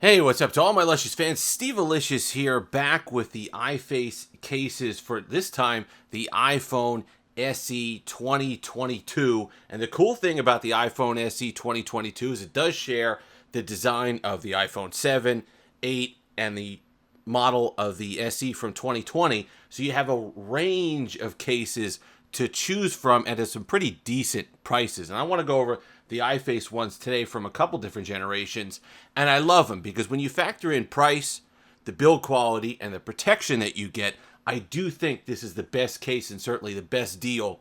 Hey, what's up to all my Luscious fans? Steve Alicious here, back with the iFace cases for this time the iPhone SE 2022. And the cool thing about the iPhone SE 2022 is it does share the design of the iPhone 7, 8, and the model of the SE from 2020. So you have a range of cases to choose from and at some pretty decent prices. And I want to go over the iFace ones today from a couple different generations. And I love them because when you factor in price, the build quality, and the protection that you get, I do think this is the best case and certainly the best deal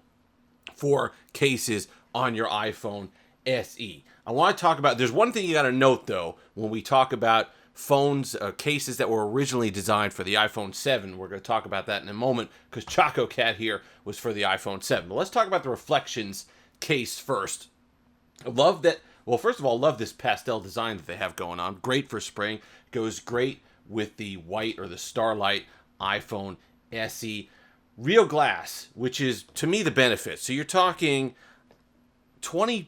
for cases on your iPhone SE. I want to talk about, there's one thing you got to note though, when we talk about phones, cases that were originally designed for the iPhone 7. We're going to talk about that in a moment because Choco Cat here was for the iPhone 7. But let's talk about the Reflections case first. I love that. Well, first of all, love this pastel design that they have going on. Great for spring. Goes great with the white or the Starlight iPhone SE. Real glass, which is, to me, the benefit. So you're talking $20,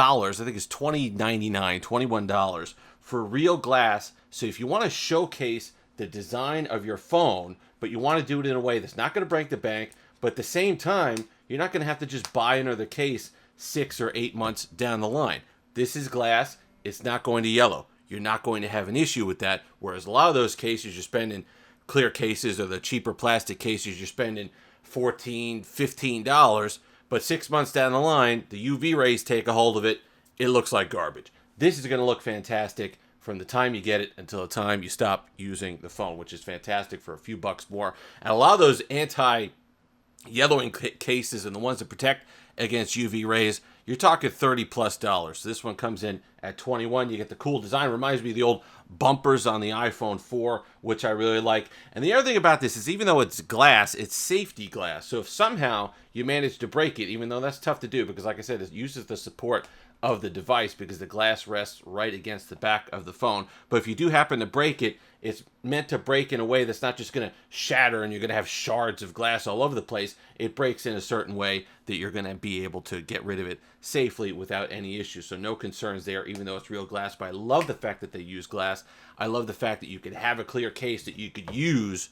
I think it's $20.99, $21 for real glass. So if you want to showcase the design of your phone, but you want to do it in a way that's not going to break the bank, but at the same time, you're not going to have to just buy another case 6 or 8 months down the line. This is glass. It's not going to yellow. You're not going to have an issue with that. Whereas a lot of those cases, you're spending clear cases or the cheaper plastic cases, you're spending $14, $15. But 6 months down the line, the UV rays take a hold of it. It looks like garbage. This is going to look fantastic from the time you get it until the time you stop using the phone, which is fantastic for a few bucks more. And a lot of those anti-yellowing cases and the ones that protect against UV rays, you're talking $30+. So this one comes in at $21. You get the cool design. Reminds me of the old bumpers on the iPhone 4, which I really like. And the other thing about this is even though it's glass, it's safety glass. So if somehow you manage to break it, even though that's tough to do because like I said, it uses the support of the device because the glass rests right against the back of the phone. But if you do happen to break it, it's meant to break in a way that's not just going to shatter and you're going to have shards of glass all over the place. It breaks in a certain way that you're going to be able to get rid of it safely without any issues. So no concerns there, even though it's real glass. But I love the fact that they use glass. I love the fact that you could have a clear case that you could use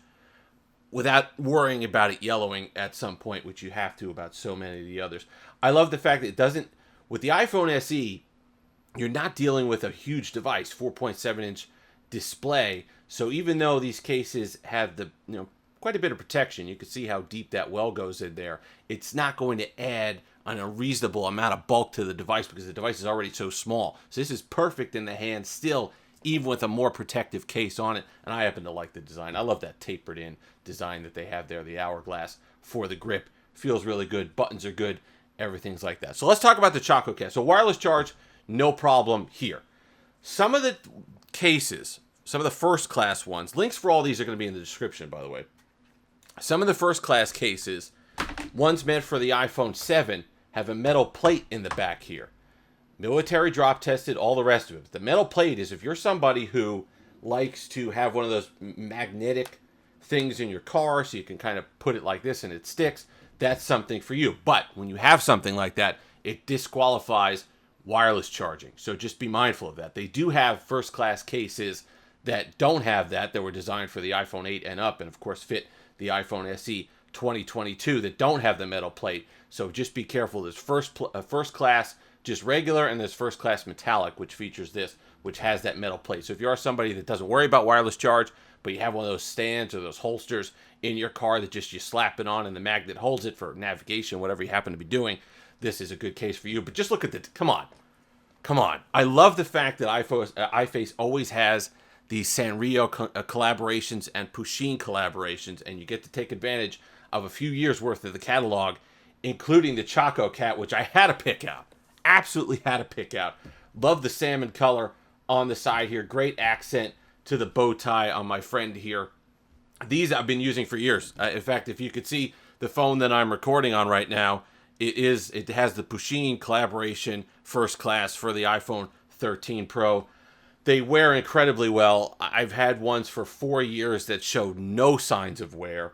without worrying about it yellowing at some point, which you have to about so many of the others. I love the fact that it doesn't, with the iPhone SE, you're not dealing with a huge device, 4.7-inch display. So even though these cases have the quite a bit of protection, you can see how deep that well goes in there. It's not going to add an unreasonable amount of bulk to the device because the device is already so small. So this is perfect in the hand still, even with a more protective case on it. And I happen to like the design. I love that tapered in design that they have there, the hourglass for the grip. Feels really good. Buttons are good. Everything's like that. So let's talk about the Choco Cast. So wireless charge, no problem here. Some of the cases, some of the first class ones, links for all these are going to be in the description, by the way. Some of the first class cases, ones meant for the iPhone 7, have a metal plate in the back here. Military drop tested, all the rest of it. The metal plate is if you're somebody who likes to have one of those magnetic things in your car so you can kind of put it like this and it sticks, that's something for you. But when you have something like that, it disqualifies wireless charging. So just be mindful of that. They do have first class cases that don't have that were designed for the iPhone 8 and up and of course fit the iPhone SE 2022 that don't have the metal plate. So just be careful. There's first class just regular and there's first class metallic, which features this, which has that metal plate. So if you are somebody that doesn't worry about wireless charge, but you have one of those stands or those holsters in your car that just you slap it on and the magnet holds it for navigation, whatever you happen to be doing, this is a good case for you. But just look at the, come on. I love the fact that iFace always has these Sanrio collaborations and Pusheen collaborations, and you get to take advantage of a few years worth of the catalog, including the Choco Cat, which I had to pick out. Absolutely had to pick out. Love the salmon color on the side here. Great accent to the bow tie on my friend here. These I've been using for years. In fact, if you could see the phone that I'm recording on right now, it has the Pusheen collaboration first class for the iPhone 13 Pro. They wear incredibly well. I've had ones for 4 years that showed no signs of wear.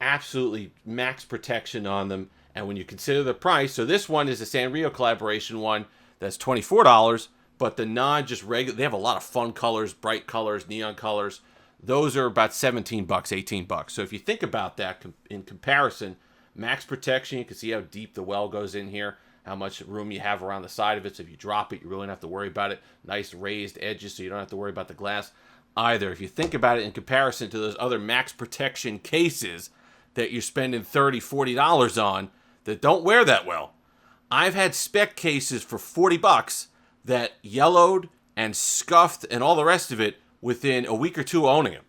Absolutely max protection on them. And when you consider the price, so this one is a Sanrio collaboration one that's $24. but the non just regular, they have a lot of fun colors, bright colors, neon colors. Those are about 17 bucks, 18 bucks. So if you think about that in comparison, max protection, you can see how deep the well goes in here, how much room you have around the side of it. So if you drop it, you really don't have to worry about it. Nice raised edges, so you don't have to worry about the glass either. If you think about it in comparison to those other max protection cases that you're spending $30, $40 on that don't wear that well. I've had spec cases for 40 bucks that yellowed and scuffed and all the rest of it within a week or two owning them.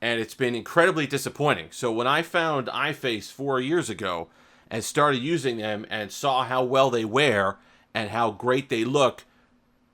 And it's been incredibly disappointing. So when I found iFace 4 years ago and started using them and saw how well they wear and how great they look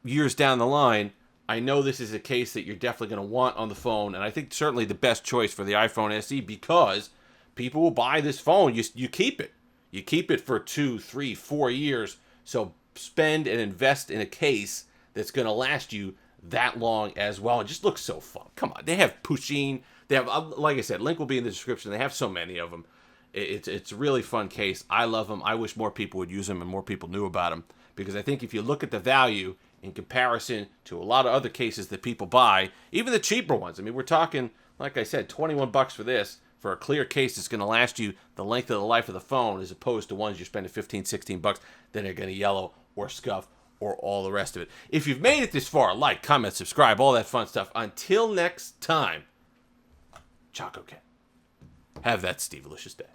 years down the line, I know this is a case that you're definitely going to want on the phone. And I think certainly the best choice for the iPhone SE, because people will buy this phone. You keep it. You keep it for 2, 3, 4 years. So spend and invest in a case that's going to last you that long as well. It just looks so fun. Come on. They have Pusheen. They have, like I said, link will be in the description. They have so many of them. It's a really fun case. I love them. I wish more people would use them and more people knew about them, because I think if you look at the value in comparison to a lot of other cases that people buy, even the cheaper ones. I mean, we're talking, like I said, 21 bucks for this, for a clear case that's going to last you the length of the life of the phone, as opposed to ones you're spending 15, 16 bucks, then they're going to yellow or scuff or all the rest of it. If you've made it this far, like, comment, subscribe, all that fun stuff. Until next time, Choco Cat. Have that Steve-alicious day.